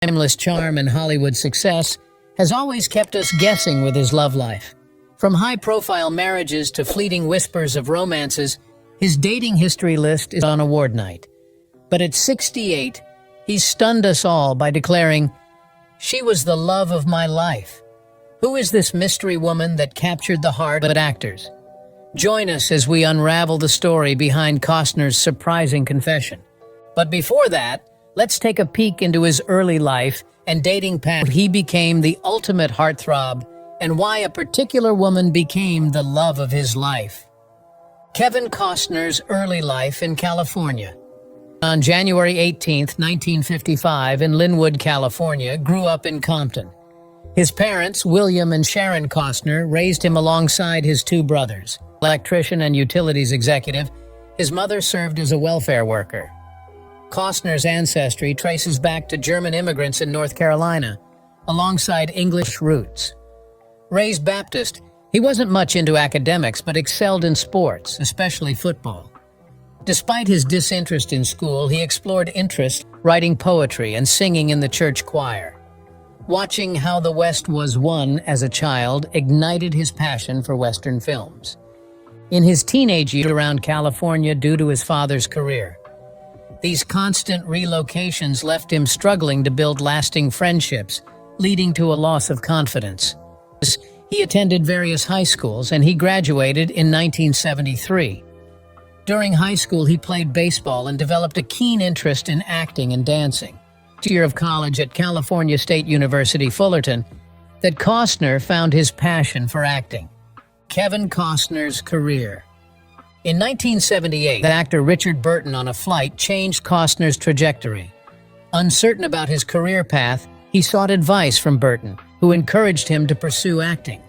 timeless charm and Hollywood success, has always kept us guessing with his love life. From high-profile marriages to fleeting whispers of romances, his dating history list is on award night. But at 68, he stunned us all by declaring, "She was the love of my life." Who is this mystery woman that captured the heart of actors? Join us as we unravel the story behind Costner's surprising confession. But before that, let's take a peek into his early life and dating path. He became the ultimate heartthrob and why a particular woman became the love of his life. Kevin Costner's early life in California. On January 18, 1955, in Linwood, California, grew up in Compton. His parents, William and Sharon Costner, raised him alongside his two brothers. Electrician and utilities executive, his mother served as a welfare worker. Costner's ancestry traces back to German immigrants in North Carolina, alongside English roots. Raised Baptist, he wasn't much into academics but excelled in sports, especially football. Despite his disinterest in school, he explored interests writing poetry and singing in the church choir. Watching How the West Was Won as a child ignited his passion for Western films. In his teenage years around California due to his father's career, these constant relocations left him struggling to build lasting friendships, leading to a loss of confidence. He attended various high schools and he graduated in 1973. During high school, he played baseball and developed a keen interest in acting and dancing. Year of college at California State University, Fullerton, that Costner found his passion for acting. Kevin Costner's career. In 1978, actor Richard Burton on a flight changed Costner's trajectory. Uncertain about his career path, he sought advice from Burton, who encouraged him to pursue acting.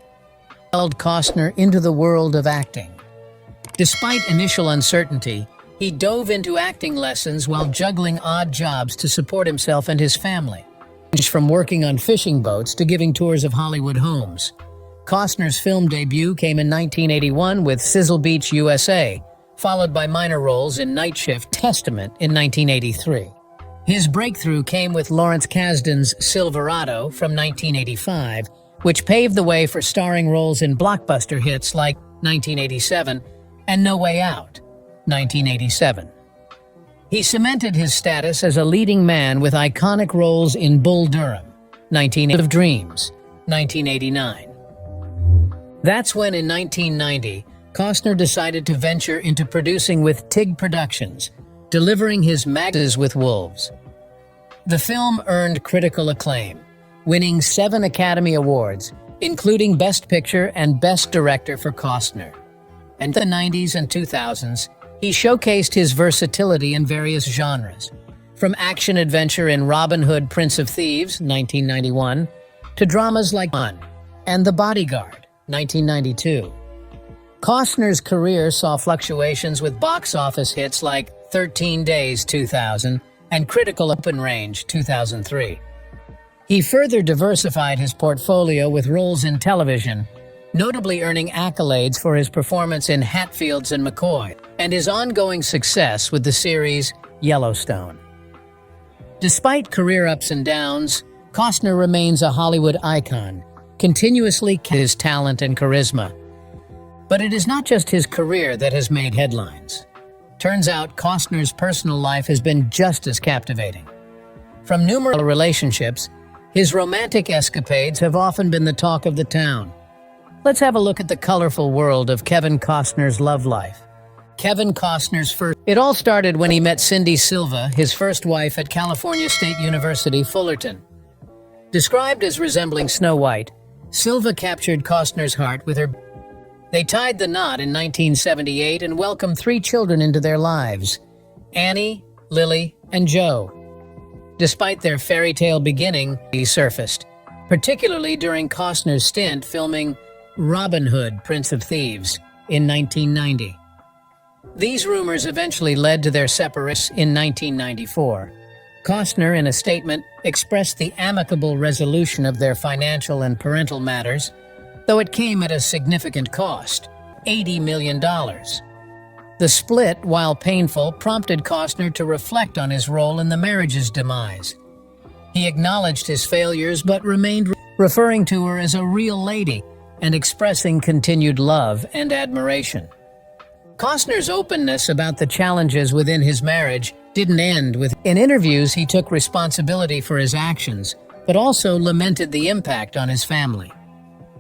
Held Costner into the world of acting. Despite initial uncertainty, he dove into acting lessons while juggling odd jobs to support himself and his family. From working on fishing boats to giving tours of Hollywood homes. Costner's film debut came in 1981 with Sizzle Beach, USA, followed by minor roles in Night Shift Testament in 1983. His breakthrough came with Lawrence Kasdan's Silverado from 1985, which paved the way for starring roles in blockbuster hits like 1987 and No Way Out, 1987. He cemented his status as a leading man with iconic roles in Bull Durham, 1980 of Dreams, 1989. That's when, in 1990, Costner decided to venture into producing with Tig Productions, delivering his Maxes with Wolves. The film earned critical acclaim, winning 7 Academy Awards, including Best Picture and Best Director for Costner. In the 90s and 2000s, he showcased his versatility in various genres, from action-adventure in Robin Hood, Prince of Thieves, 1991, to dramas like One and The Bodyguard, 1992. Costner's career saw fluctuations with box office hits like 13 Days, 2000, and Critical Open Range, 2003. He further diversified his portfolio with roles in television, notably earning accolades for his performance in Hatfields and McCoy, and his ongoing success with the series Yellowstone. Despite career ups and downs, Costner remains a Hollywood icon, continuously his talent and charisma. But it is not just his career that has made headlines. Turns out Costner's personal life has been just as captivating. From numerous relationships, his romantic escapades have often been the talk of the town. Let's have a look at the colorful world of Kevin Costner's love life. Kevin Costner's first... It all started when he met Cindy Silva, his first wife, at California State University, Fullerton. Described as resembling Snow White, Silva captured Costner's heart with her... They tied the knot in 1978 and welcomed 3 children into their lives, Annie, Lily, and Joe. Despite their fairy tale beginning, he surfaced, particularly during Costner's stint filming Robin Hood, Prince of Thieves, in 1990. These rumors eventually led to their separation in 1994. Costner, in a statement, expressed the amicable resolution of their financial and parental matters, though it came at a significant cost, $80 million. The split, while painful, prompted Costner to reflect on his role in the marriage's demise. He acknowledged his failures but remained referring to her as a real lady and expressing continued love and admiration. Costner's openness about the challenges within his marriage didn't end with. In interviews, he took responsibility for his actions, but also lamented the impact on his family.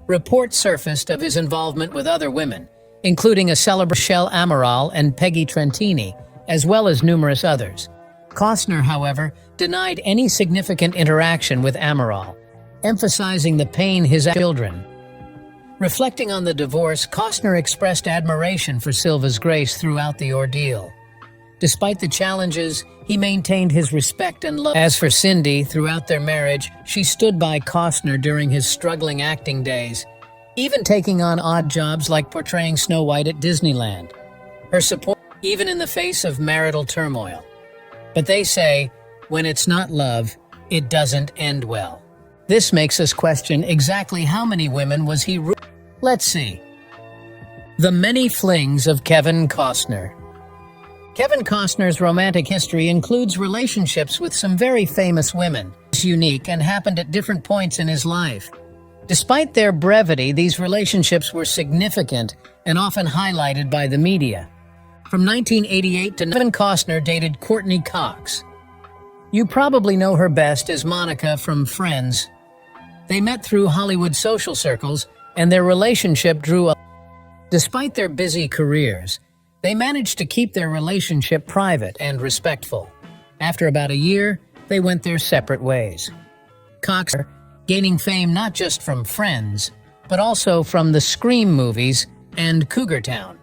Reports surfaced of his involvement with other women, including a celebrity Michelle Amaral and Peggy Trentini, as well as numerous others. Costner, however, denied any significant interaction with Amaral, emphasizing the pain his children. Reflecting on the divorce, Costner expressed admiration for Silva's grace throughout the ordeal. Despite the challenges, he maintained his respect and love. As for Cindy, throughout their marriage, she stood by Costner during his struggling acting days, even taking on odd jobs like portraying Snow White at Disneyland. Her support, even in the face of marital turmoil. But they say, when it's not love, it doesn't end well. This makes us question exactly how many women was he. Let's see. The many flings of Kevin Costner. Kevin Costner's romantic history includes relationships with some very famous women. It's unique and happened at different points in his life. Despite their brevity, these relationships were significant and often highlighted by the media. From 1988 to Kevin Costner dated Courtney Cox. You probably know her best as Monica from Friends. They met through Hollywood social circles, and their relationship drew a. Despite their busy careers, they managed to keep their relationship private and respectful. After about a year, they went their separate ways. Cox gaining fame not just from Friends, but also from the Scream movies and Cougar Town.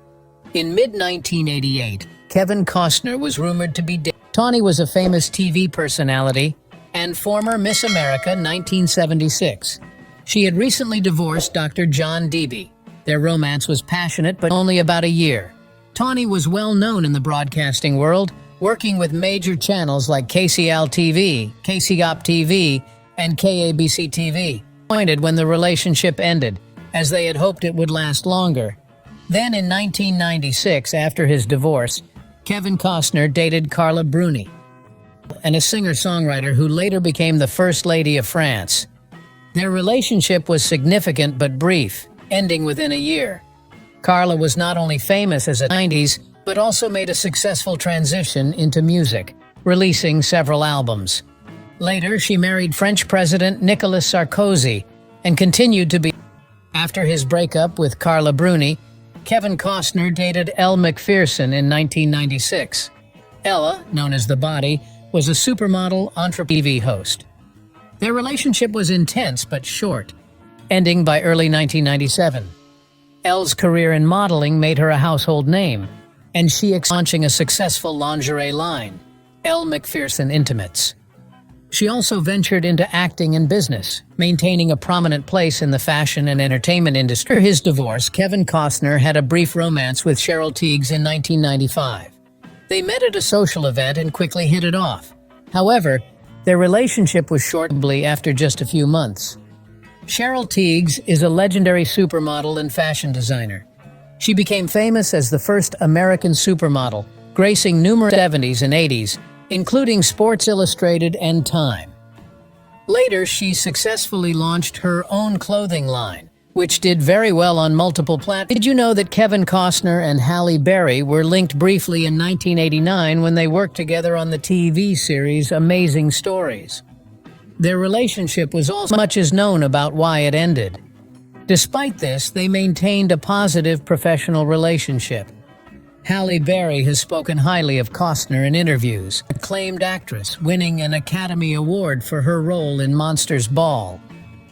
In mid-1988, Kevin Costner was rumored to be dead. Tawny was a famous TV personality and former Miss America 1976. She had recently divorced Dr. John Debe. Their romance was passionate, but only about a year. Tawny was well known in the broadcasting world, working with major channels like KCL TV, KCOP TV, and KABC TV. Disappointed when the relationship ended, as they had hoped it would last longer. Then in 1996, after his divorce, Kevin Costner dated Carla Bruni, and a singer-songwriter who later became the First Lady of France. Their relationship was significant but brief, ending within a year. Carla was not only famous as a 90s, but also made a successful transition into music, releasing several albums. Later, she married French President Nicolas Sarkozy and continued to be. After his breakup with Carla Bruni, Kevin Costner dated Elle Macpherson in 1996. Ella, known as The Body, was a supermodel TV host. Their relationship was intense but short, ending by early 1997. Elle's career in modeling made her a household name, and she launching a successful lingerie line, Elle Macpherson Intimates. She also ventured into acting and business, maintaining a prominent place in the fashion and entertainment industry. After his divorce, Kevin Costner had a brief romance with Cheryl Tiegs in 1995. They met at a social event and quickly hit it off. However, their relationship was short-lived after just a few months. Cheryl Tiegs is a legendary supermodel and fashion designer. She became famous as the first American supermodel, gracing numerous 70s and 80s, including Sports Illustrated and Time. Later, she successfully launched her own clothing line, which did very well on multiple platforms. Did you know that Kevin Costner and Halle Berry were linked briefly in 1989 when they worked together on the TV series Amazing Stories? Their relationship was also much as known about why it ended. Despite this, they maintained a positive professional relationship. Halle Berry has spoken highly of Costner in interviews, acclaimed actress, winning an Academy Award for her role in Monsters Ball,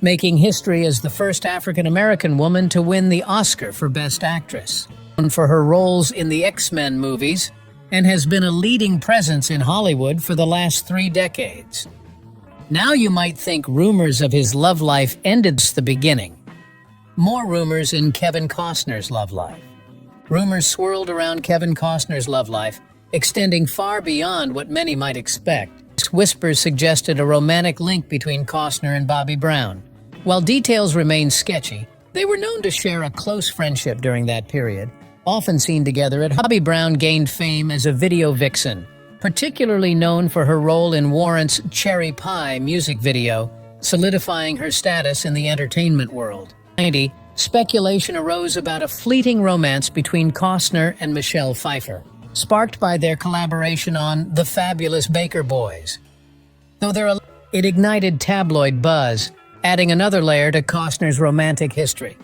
making history as the first African-American woman to win the Oscar for Best Actress, known for her roles in the X-Men movies, and has been a leading presence in Hollywood for the last 3 decades. Now you might think rumors of his love life ended the beginning. More rumors in Kevin Costner's love life. Rumors swirled around Kevin Costner's love life, extending far beyond what many might expect. Whispers suggested a romantic link between Costner and Bobby Brown. While details remain sketchy, they were known to share a close friendship during that period, often seen together at. Bobby Brown gained fame as a video vixen, particularly known for her role in Warrant's Cherry Pie music video, solidifying her status in the entertainment world. Speculation arose about a fleeting romance between Costner and Michelle Pfeiffer, sparked by their collaboration on The Fabulous Baker Boys. It ignited tabloid buzz, adding another layer to Costner's romantic history.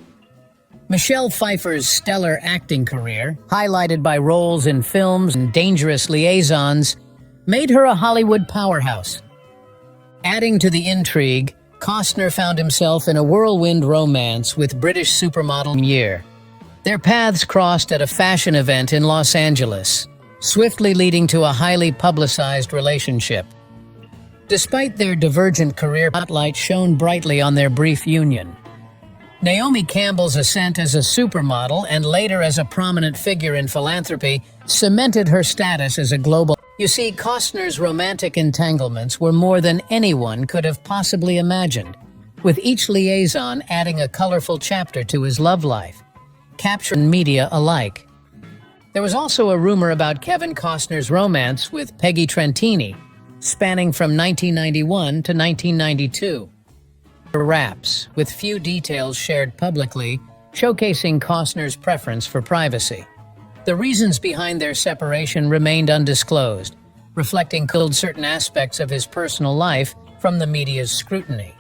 Michelle Pfeiffer's stellar acting career, highlighted by roles in films and Dangerous Liaisons, made her a Hollywood powerhouse. Adding to the intrigue, Costner found himself in a whirlwind romance with British supermodel Year. Their paths crossed at a fashion event in Los Angeles, swiftly leading to a highly publicized relationship. Despite their divergent career, spotlight shone brightly on their brief union. Naomi Campbell's ascent as a supermodel and later as a prominent figure in philanthropy cemented her status as a global. You see, Costner's romantic entanglements were more than anyone could have possibly imagined, with each liaison adding a colorful chapter to his love life, capturing media alike. There was also a rumor about Kevin Costner's romance with Peggy Trentini, spanning from 1991 to 1992. Raps, with few details shared publicly, showcasing Costner's preference for privacy. The reasons behind their separation remained undisclosed, reflecting certain aspects of his personal life from the media's scrutiny.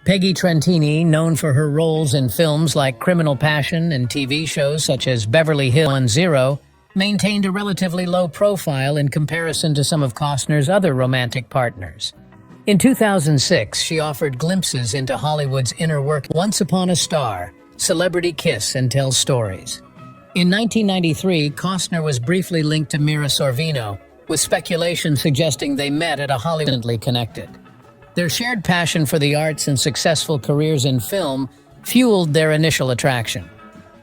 Peggy Trentini, known for her roles in films like Criminal Passion and TV shows such as Beverly Hills 10, maintained a relatively low profile in comparison to some of Costner's other romantic partners. In 2006, she offered glimpses into Hollywood's inner work. Once Upon a Star, Celebrity Kiss and Tell Stories. In 1993, Costner was briefly linked to Mira Sorvino, with speculation suggesting they met at a Hollywood connected. Their shared passion for the arts and successful careers in film fueled their initial attraction.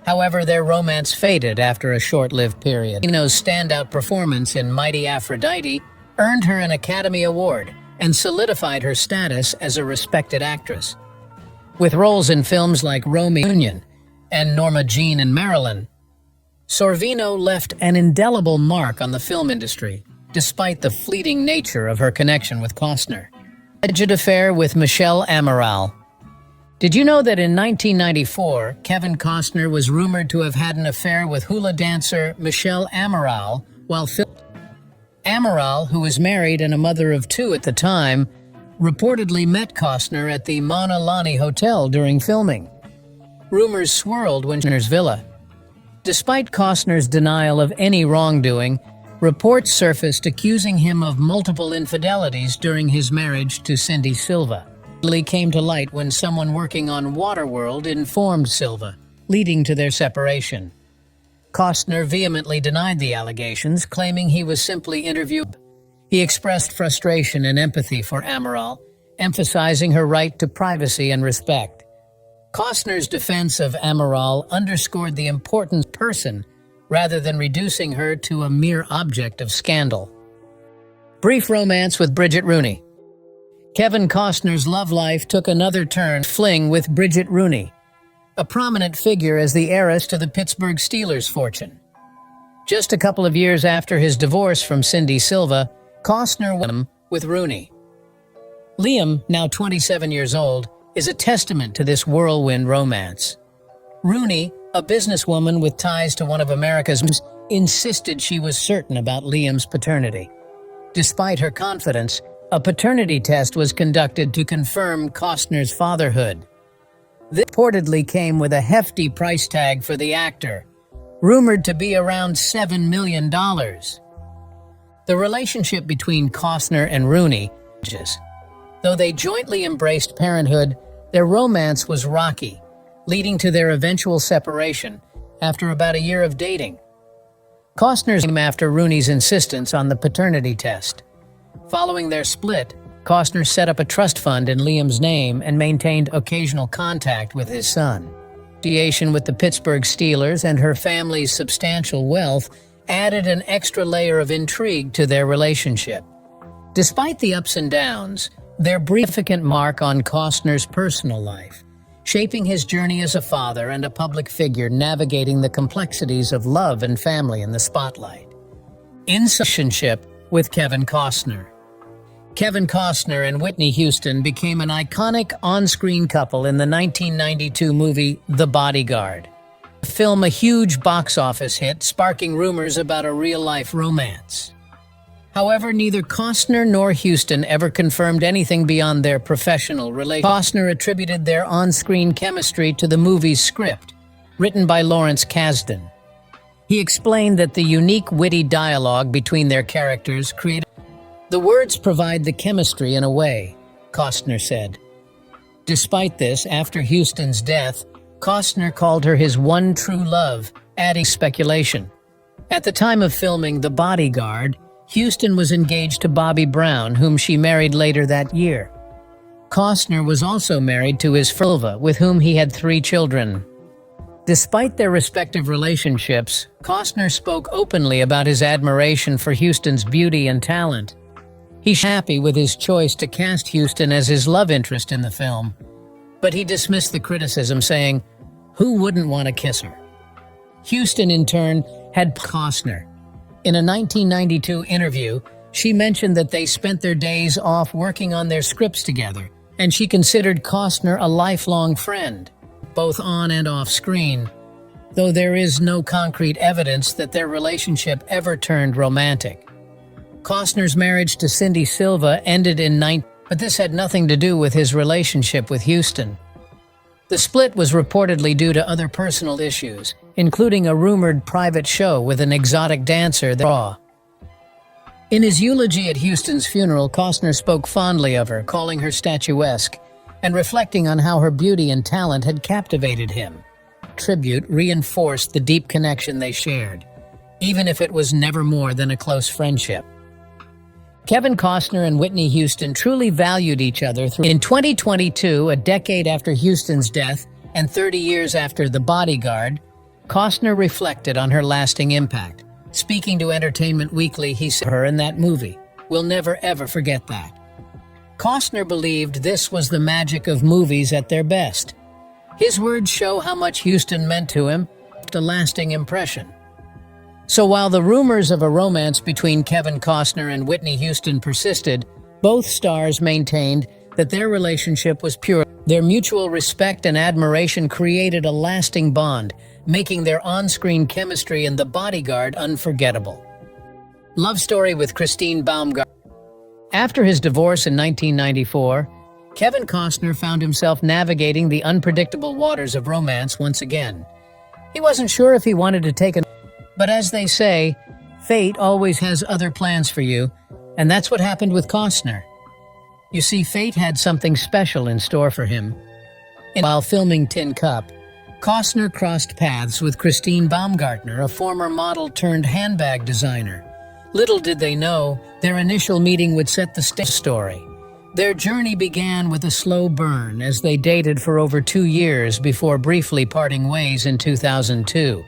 However, their romance faded after a short-lived period. Sorvino's standout performance in Mighty Aphrodite earned her an Academy Award and solidified her status as a respected actress. With roles in films like Romeo Union and Norma Jean and Marilyn, Sorvino left an indelible mark on the film industry, despite the fleeting nature of her connection with Costner. Alleged affair with Michelle Amaral. Did you know that in 1994, Kevin Costner was rumored to have had an affair with hula dancer Michelle Amaral while filming? Amaral, who was married and a mother of two at the time, reportedly met Costner at the Mauna Lani Hotel during filming. Rumors swirled when Costner's villa. Despite Costner's denial of any wrongdoing, reports surfaced accusing him of multiple infidelities during his marriage to Cindy Silva. It came to light when someone working on Waterworld informed Silva, leading to their separation. Costner vehemently denied the allegations, claiming he was simply interviewed. He expressed frustration and empathy for Amaral, emphasizing her right to privacy and respect. Costner's defense of Amaral underscored the importance of the person rather than reducing her to a mere object of scandal. Brief romance with Bridget Rooney. Kevin Costner's love life took another turn, fling with Bridget Rooney, a prominent figure as the heiress to the Pittsburgh Steelers' fortune. Just a couple of years after his divorce from Cindy Silva, Costner wed with Rooney. Liam, now 27 years old, is a testament to this whirlwind romance. Rooney, a businesswoman with ties to one of America's, insisted she was certain about Liam's paternity. Despite her confidence, a paternity test was conducted to confirm Costner's fatherhood. This reportedly came with a hefty price tag for the actor, rumored to be around $7 million. The relationship between Costner and Rooney, though they jointly embraced parenthood, their romance was rocky, leading to their eventual separation after about a year of dating. Costner's came after Rooney's insistence on the paternity test. Following their split, Costner set up a trust fund in Liam's name and maintained occasional contact with his son. Association with the Pittsburgh Steelers and her family's substantial wealth added an extra layer of intrigue to their relationship. Despite the ups and downs, their significant mark on Costner's personal life, shaping his journey as a father and a public figure navigating the complexities of love and family in the spotlight. In relationship, with Kevin Costner. Kevin Costner and Whitney Houston became an iconic on-screen couple in the 1992 movie The Bodyguard. The film a huge box office hit, sparking rumors about a real-life romance. However, neither Costner nor Houston ever confirmed anything beyond their professional relationship. Costner attributed their on-screen chemistry to the movie's script, written by Lawrence Kasdan. He explained that the unique, witty dialogue between their characters created. "The words provide the chemistry in a way," Costner said. Despite this, after Houston's death, Costner called her his one true love, adding speculation. At the time of filming The Bodyguard, Houston was engaged to Bobby Brown, whom she married later that year. Costner was also married to his Fulva, with whom he had 3 children. Despite their respective relationships, Costner spoke openly about his admiration for Houston's beauty and talent. He's happy with his choice to cast Houston as his love interest in the film, but he dismissed the criticism, saying, "Who wouldn't want to kiss her?" Houston, in turn, had Costner. In a 1992 interview, she mentioned that they spent their days off working on their scripts together, and she considered Costner a lifelong friend, both on and off screen, though there is no concrete evidence that their relationship ever turned romantic. Costner's marriage to Cindy Silva ended but this had nothing to do with his relationship with Houston. The split was reportedly due to other personal issues, including a rumored private show with an exotic dancer that raw. In his eulogy at Houston's funeral, Costner spoke fondly of her, calling her statuesque, and reflecting on how her beauty and talent had captivated him. Tribute reinforced the deep connection they shared, even if it was never more than a close friendship. Kevin Costner and Whitney Houston truly valued each other. In 2022, a decade after Houston's death and 30 years after The Bodyguard, Costner reflected on her lasting impact. Speaking to Entertainment Weekly, he said, "Her in that movie. We'll never ever forget that." Costner believed this was the magic of movies at their best. His words show how much Houston meant to him, a lasting impression. So while the rumors of a romance between Kevin Costner and Whitney Houston persisted, both stars maintained that their relationship was pure. Their mutual respect and admiration created a lasting bond, making their on-screen chemistry in The Bodyguard unforgettable. Love story with Christine Baumgartner. After his divorce in 1994, Kevin Costner found himself navigating the unpredictable waters of romance once again. He wasn't sure if he wanted to take but as they say, fate always has other plans for you, and that's what happened with Costner. You see, fate had something special in store for him. While filming Tin Cup, Costner crossed paths with Christine Baumgartner, a former model turned handbag designer. Little did they know, their initial meeting would set the story. Their journey began with a slow burn as they dated for over 2 years before briefly parting ways in 2002.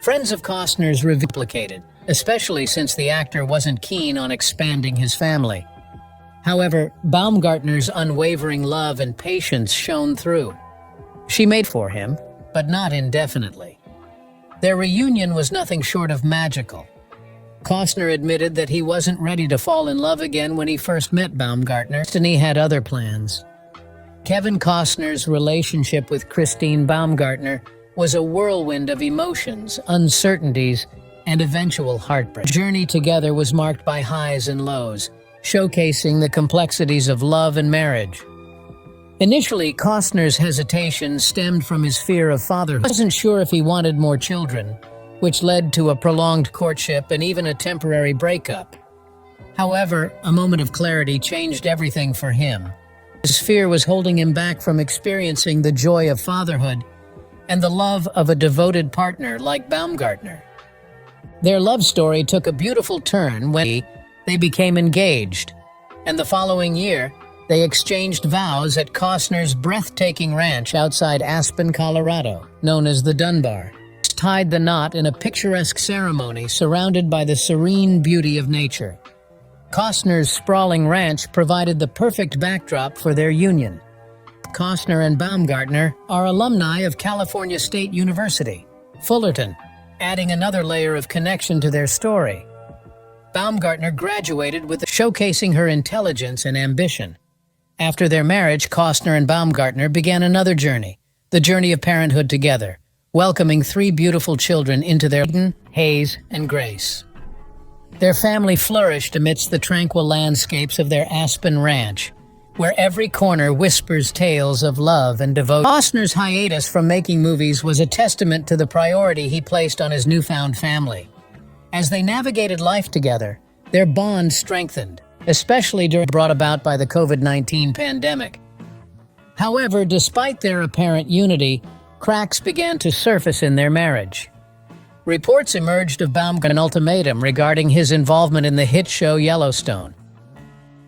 Friends of Costner's replicated, especially since the actor wasn't keen on expanding his family. However, Baumgartner's unwavering love and patience shone through. She made for him, but not indefinitely. Their reunion was nothing short of magical. Costner admitted that he wasn't ready to fall in love again when he first met Baumgartner, and he had other plans. Kevin Costner's relationship with Christine Baumgartner was a whirlwind of emotions, uncertainties, and eventual heartbreak. The journey together was marked by highs and lows, showcasing the complexities of love and marriage. Initially, Costner's hesitation stemmed from his fear of fatherhood. He wasn't sure if he wanted more children, which led to a prolonged courtship and even a temporary breakup. However, a moment of clarity changed everything for him. His fear was holding him back from experiencing the joy of fatherhood and the love of a devoted partner like Baumgartner. Their love story took a beautiful turn when they became engaged, and the following year, they exchanged vows at Costner's breathtaking ranch outside Aspen, Colorado, known as the Dunbar. Tied the knot in a picturesque ceremony surrounded by the serene beauty of nature. Costner's sprawling ranch provided the perfect backdrop for their union. Costner and Baumgartner are alumni of California State University, Fullerton, adding another layer of connection to their story. Baumgartner graduated with showcasing her intelligence and ambition. After their marriage, Costner and Baumgartner began another journey, the journey of parenthood together, welcoming 3 beautiful children into their Eden, Hayes, and Grace. Their family flourished amidst the tranquil landscapes of their Aspen Ranch, where every corner whispers tales of love and devotion. Costner's hiatus from making movies was a testament to the priority he placed on his newfound family. As they navigated life together, their bond strengthened, especially during brought about by the COVID-19 pandemic. However, despite their apparent unity, cracks began to surface in their marriage. Reports emerged of Baumgartner's ultimatum regarding his involvement in the hit show Yellowstone.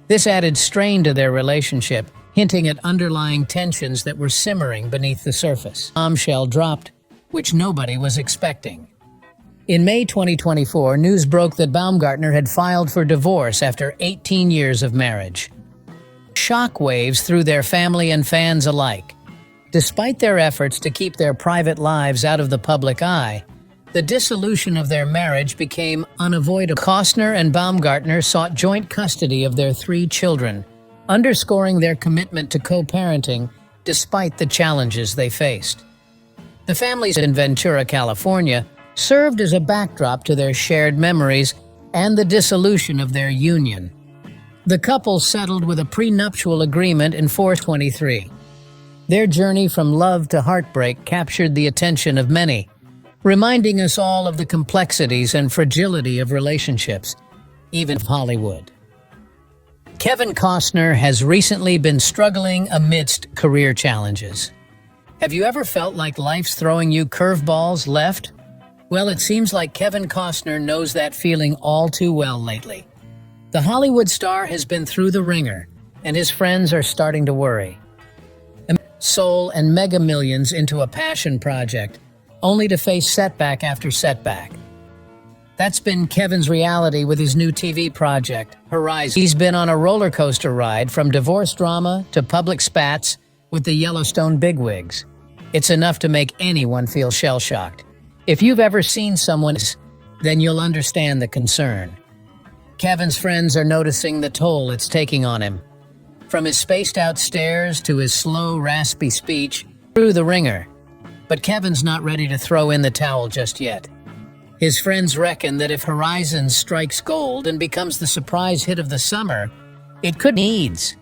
This added strain to their relationship, hinting at underlying tensions that were simmering beneath the surface. Bombshell dropped, which nobody was expecting. In May 2024, news broke that Baumgartner had filed for divorce after 18 years of marriage. Shockwaves through their family and fans alike. Despite their efforts to keep their private lives out of the public eye, the dissolution of their marriage became unavoidable. Costner and Baumgartner sought joint custody of their 3 children, underscoring their commitment to co-parenting despite the challenges they faced. The families in Ventura, California, served as a backdrop to their shared memories and the dissolution of their union. The couple settled with a prenuptial agreement in 423. Their journey from love to heartbreak captured the attention of many, reminding us all of the complexities and fragility of relationships, even of Hollywood. Kevin Costner has recently been struggling amidst career challenges. Have you ever felt like life's throwing you curveballs left? Well, it seems like Kevin Costner knows that feeling all too well lately. The Hollywood star has been through the ringer, and his friends are starting to worry. Soul and mega millions into a passion project, only to face setback after setback. That's been Kevin's reality with his new TV project, Horizon. He's been on a roller coaster ride from divorce drama to public spats with the Yellowstone bigwigs. It's enough to make anyone feel shell-shocked. If you've ever seen someone, then you'll understand the concern. Kevin's friends are noticing the toll it's taking on him. From his spaced-out stares to his slow, raspy speech, through the ringer. But Kevin's not ready to throw in the towel just yet. His friends reckon that if Horizon strikes gold and becomes the surprise hit of the summer, it could needs.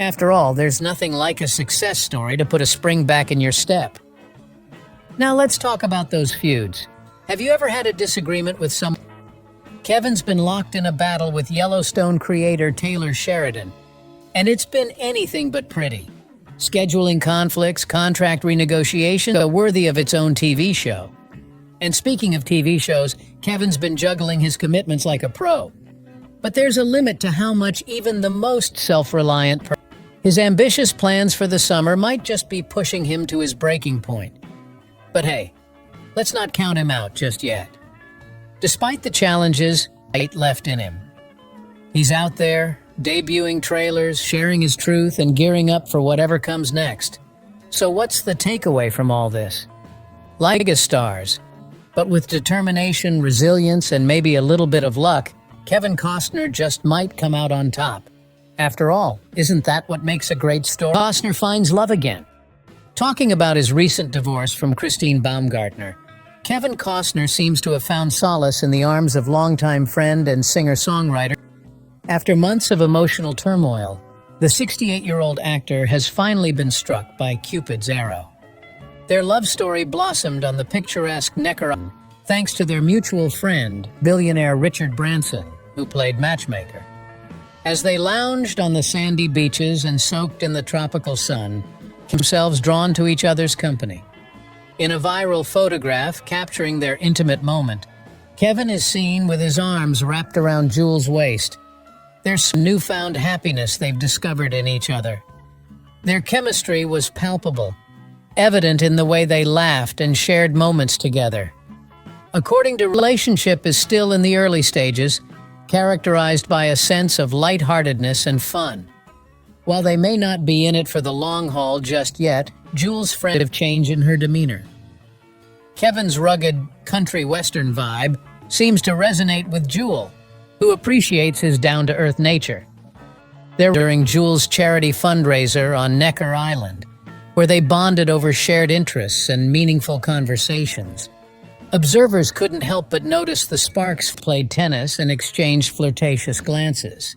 After all, there's nothing like a success story to put a spring back in your step. Now let's talk about those feuds. Have you ever had a disagreement with someone? Kevin's been locked in a battle with Yellowstone creator Taylor Sheridan, and it's been anything but pretty. Scheduling conflicts, contract renegotiation, are worthy of its own TV show. And speaking of TV shows, Kevin's been juggling his commitments like a pro. But there's a limit to how much even the most self-reliant person. His ambitious plans for the summer might just be pushing him to his breaking point. But hey, let's not count him out just yet. Despite the challenges, light left in him. He's out there, debuting trailers, sharing his truth, and gearing up for whatever comes next. So what's the takeaway from all this? Like a stars, but with determination, resilience, and maybe a little bit of luck, Kevin Costner just might come out on top. After all, isn't that what makes a great story? Costner finds love again. Talking about his recent divorce from Christine Baumgartner, Kevin Costner seems to have found solace in the arms of longtime friend and singer-songwriter. After months of emotional turmoil, the 68-year-old actor has finally been struck by Cupid's arrow. Their love story blossomed on the picturesque Necker thanks to their mutual friend, billionaire Richard Branson, who played matchmaker. As they lounged on the sandy beaches and soaked in the tropical sun, themselves drawn to each other's company. In a viral photograph capturing their intimate moment, Kevin is seen with his arms wrapped around Jules' waist. There's some newfound happiness they've discovered in each other. Their chemistry was palpable, evident in the way they laughed and shared moments together. According to relationship is still in the early stages, characterized by a sense of lightheartedness and fun. While they may not be in it for the long haul just yet, Jules' friend of change in her demeanor. Kevin's rugged country western vibe seems to resonate with Jewel, who appreciates his down-to-earth nature. They're during Jules' charity fundraiser on Necker Island, where they bonded over shared interests and meaningful conversations. Observers couldn't help but notice the Sparks played tennis and exchanged flirtatious glances.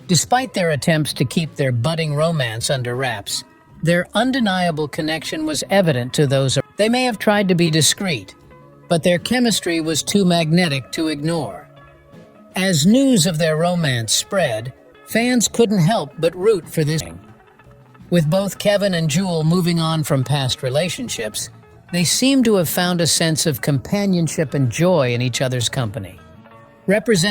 Despite their attempts to keep their budding romance under wraps, their undeniable connection was evident to those. They may have tried to be discreet, but their chemistry was too magnetic to ignore. As news of their romance spread, fans couldn't help but root for this. With both Kevin and Jewel moving on from past relationships, they seem to have found a sense of companionship and joy in each other's company. Represented